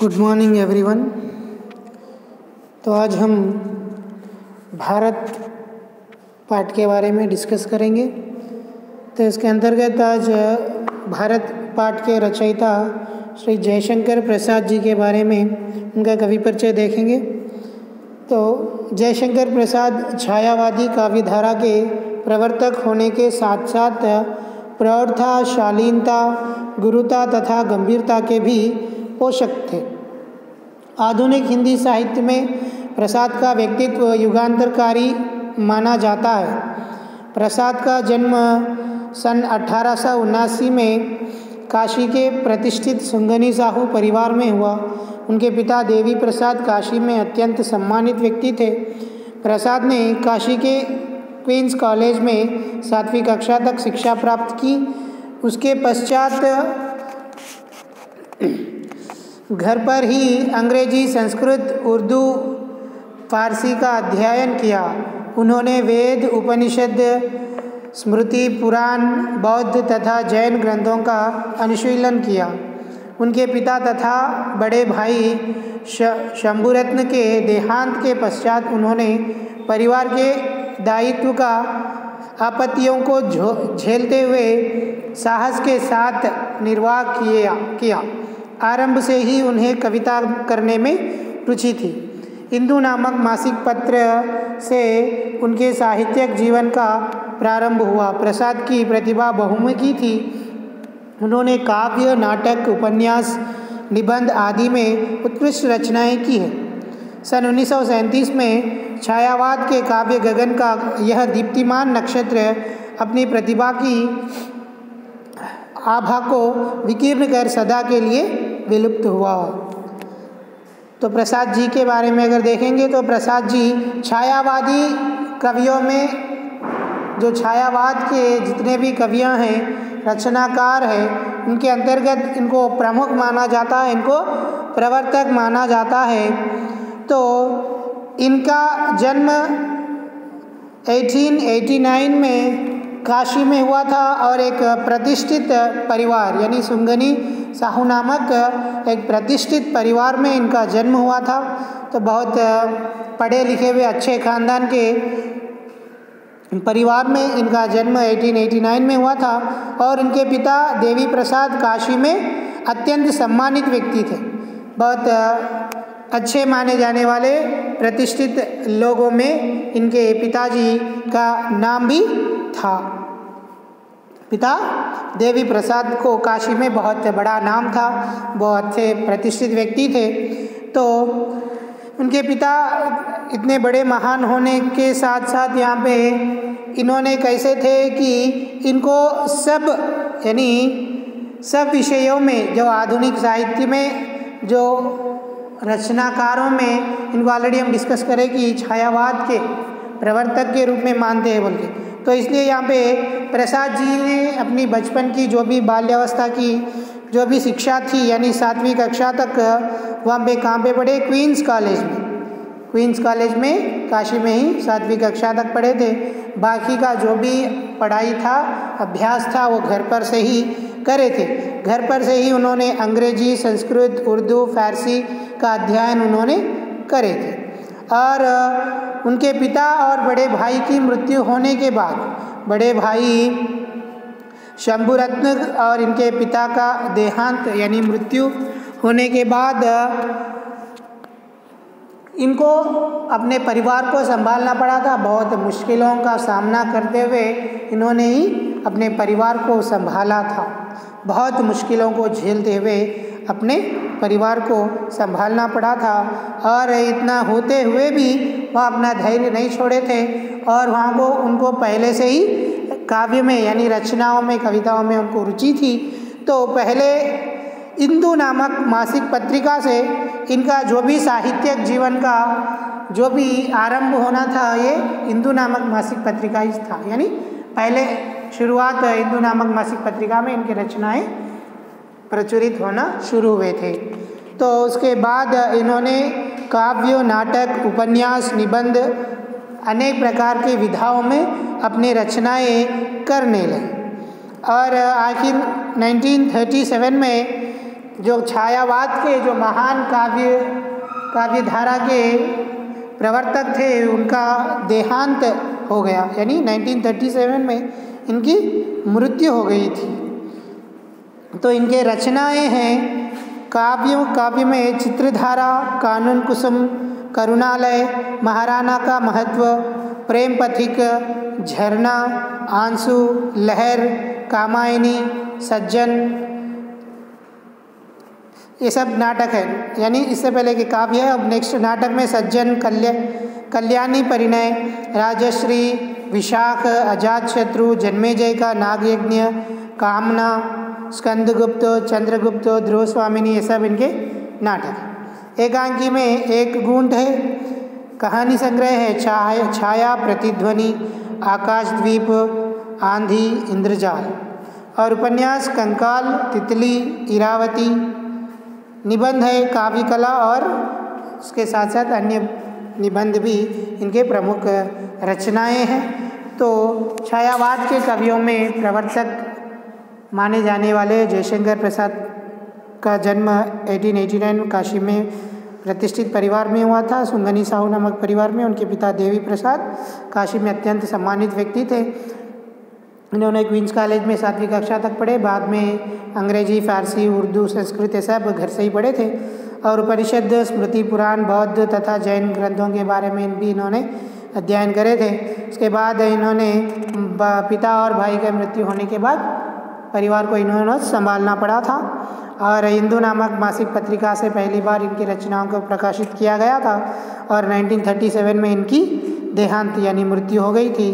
Good morning everyone. तो आज हम भारत पाठ के बारे में डिस्कस करेंगे। तो इसके अंतर्गत आज भारत पाठ के रचयिता श्री जयशंकर प्रसाद जी के बारे में उनका कवि परिचय देखेंगे। तो जयशंकर प्रसाद छायावादी काव्यधारा के प्रवर्तक होने के साथ साथ प्रौढ़ता, शालीनता, गुरुता तथा गंभीरता के भी पोषक थे। आधुनिक हिंदी साहित्य में प्रसाद का व्यक्तित्व युगांतरकारी माना जाता है। प्रसाद का जन्म सन 1879 में काशी के प्रतिष्ठित सुंगनी साहू परिवार में हुआ। उनके पिता देवी प्रसाद काशी में अत्यंत सम्मानित व्यक्ति थे। प्रसाद ने काशी के क्वींस कॉलेज में 7वीं कक्षा तक शिक्षा प्राप्त की। उसके पश्चात घर पर ही अंग्रेजी, संस्कृत, उर्दू, फारसी का अध्ययन किया। उन्होंने वेद, उपनिषद, स्मृति, पुराण, बौद्ध तथा जैन ग्रंथों का अनुशीलन किया। उनके पिता तथा बड़े भाई शंभुरत्न के देहांत के पश्चात उन्होंने परिवार के दायित्व का आपत्तियों को झेलते हुए साहस के साथ निर्वाह किया। आरंभ से ही उन्हें कविता करने में रुचि थी। हिंदू नामक मासिक पत्र से उनके साहित्यिक जीवन का प्रारंभ हुआ। प्रसाद की प्रतिभा बहुमुखी थी। उन्होंने काव्य, नाटक, उपन्यास, निबंध आदि में उत्कृष्ट रचनाएं की हैं। सन 1937 में छायावाद के काव्य गगन का यह दीप्तिमान नक्षत्र अपनी प्रतिभा की आभा को विकीर्ण कर सदा के लिए विलुप्त हुआ। तो प्रसाद जी के बारे में अगर देखेंगे तो प्रसाद जी छायावादी कवियों में, जो छायावाद के जितने भी कवियाँ हैं, रचनाकार हैं, उनके अंतर्गत इनको प्रमुख माना जाता है, इनको प्रवर्तक माना जाता है। तो इनका जन्म 1889 में काशी में हुआ था और एक प्रतिष्ठित परिवार यानी सुंगनी साहू नामक एक प्रतिष्ठित परिवार में इनका जन्म हुआ था। तो बहुत पढ़े लिखे हुए अच्छे खानदान के परिवार में इनका जन्म 1889 में हुआ था और इनके पिता देवी प्रसाद काशी में अत्यंत सम्मानित व्यक्ति थे। बहुत अच्छे माने जाने वाले प्रतिष्ठित लोगों में इनके पिताजी का नाम भी था। पिता देवी प्रसाद को काशी में बहुत बड़ा नाम था, बहुत अच्छे प्रतिष्ठित व्यक्ति थे। तो उनके पिता इतने बड़े महान होने के साथ साथ यहाँ पे इन्होंने कैसे थे कि इनको सब विषयों में, जो आधुनिक साहित्य में, जो रचनाकारों में, इनको ऑलरेडी हम डिस्कस करें कि छायावाद के प्रवर्तक के रूप में मानते हैं बोल के। तो इसलिए यहाँ पे प्रसाद जी ने अपनी बचपन की जो भी बाल्यावस्था की जो भी शिक्षा थी यानी 7वीं कक्षा तक वहाँ पे कहाँ पे पढ़े? क्वींस कॉलेज में काशी में ही 7वीं कक्षा तक पढ़े थे। बाकी का जो भी पढ़ाई था, अभ्यास था, वो घर पर से ही करे थे। घर पर से ही उन्होंने अंग्रेजी, संस्कृत, उर्दू, फारसी का अध्ययन उन्होंने करे थे। और उनके पिता और बड़े भाई की मृत्यु होने के बाद, बड़े भाई शंभुरत्न और इनके पिता का देहांत यानी मृत्यु होने के बाद इनको अपने परिवार को संभालना पड़ा था। बहुत मुश्किलों का सामना करते हुए इन्होंने ही अपने परिवार को संभाला था। बहुत मुश्किलों को झेलते हुए अपने परिवार को संभालना पड़ा था। और इतना होते हुए भी वह अपना धैर्य नहीं छोड़े थे और वहाँ को उनको पहले से ही काव्य में यानी रचनाओं में, कविताओं में उनको रुचि थी। तो पहले हिंदू नामक मासिक पत्रिका से इनका जो भी साहित्यिक जीवन का जो भी आरंभ होना था, ये हिंदू नामक मासिक पत्रिका ही था। यानी पहले शुरुआत हिंदू नामक मासिक पत्रिका में इनकी रचनाएं प्रचुरित होना शुरू हुए थे। तो उसके बाद इन्होंने काव्य, नाटक, उपन्यास, निबंध अनेक प्रकार की विधाओं में अपनी रचनाएं करने लगे। और आखिर 1937 में जो छायावाद के जो महान काव्य धारा के प्रवर्तक थे उनका देहांत हो गया, यानी 1937 में इनकी मृत्यु हो गई थी। तो इनके रचनाएं हैं काव्य में चित्रधारा, कानून कुसुम, करुणालय, महाराणा का महत्व, प्रेम पथिक, झरना, आंसू, लहर, कामायनी, सज्जन, ये सब नाटक है। यानी इससे पहले के काव्य है। अब नेक्स्ट नाटक में सज्जन, कल्याणी परिणय, राजश्री, विशाख, अजातशत्रु, जन्मेजय का नागयज्ञ, कामना, स्कंदगुप्त, चंद्रगुप्त, ध्रुव स्वामिनी, ये सब इनके नाटक है। एकांकी में एक गुंठ है, कहानी संग्रह है छाया, प्रतिध्वनि, आकाशद्वीप, आंधी, इंद्रजाल, और उपन्यास कंकाल, तितली, इरावती, निबंध है काव्य कला, और उसके साथ साथ अन्य निबंध भी इनके प्रमुख रचनाएं हैं। तो छायावाद के कवियों में प्रवर्तक माने जाने वाले जयशंकर प्रसाद का जन्म 1889 काशी में प्रतिष्ठित परिवार में हुआ था, सुंगनी साहू नामक परिवार में। उनके पिता देवी प्रसाद काशी में अत्यंत सम्मानित व्यक्ति थे। इन्होंने क्वींस कॉलेज में 7वीं कक्षा तक पढ़े, बाद में अंग्रेजी, फारसी, उर्दू, संस्कृत, ये सब घर से ही पढ़े थे। और उपनिषद, स्मृति, पुराण, बौद्ध तथा जैन ग्रंथों के बारे में भी इन्होंने अध्ययन करे थे। उसके बाद इन्होंने पिता और भाई की मृत्यु होने के बाद परिवार को इन्होंने संभालना पड़ा था, और हिंदू नामक मासिक पत्रिका से पहली बार इनकी रचनाओं को प्रकाशित किया गया था, और 1937 में इनकी देहांत यानी मृत्यु हो गई थी।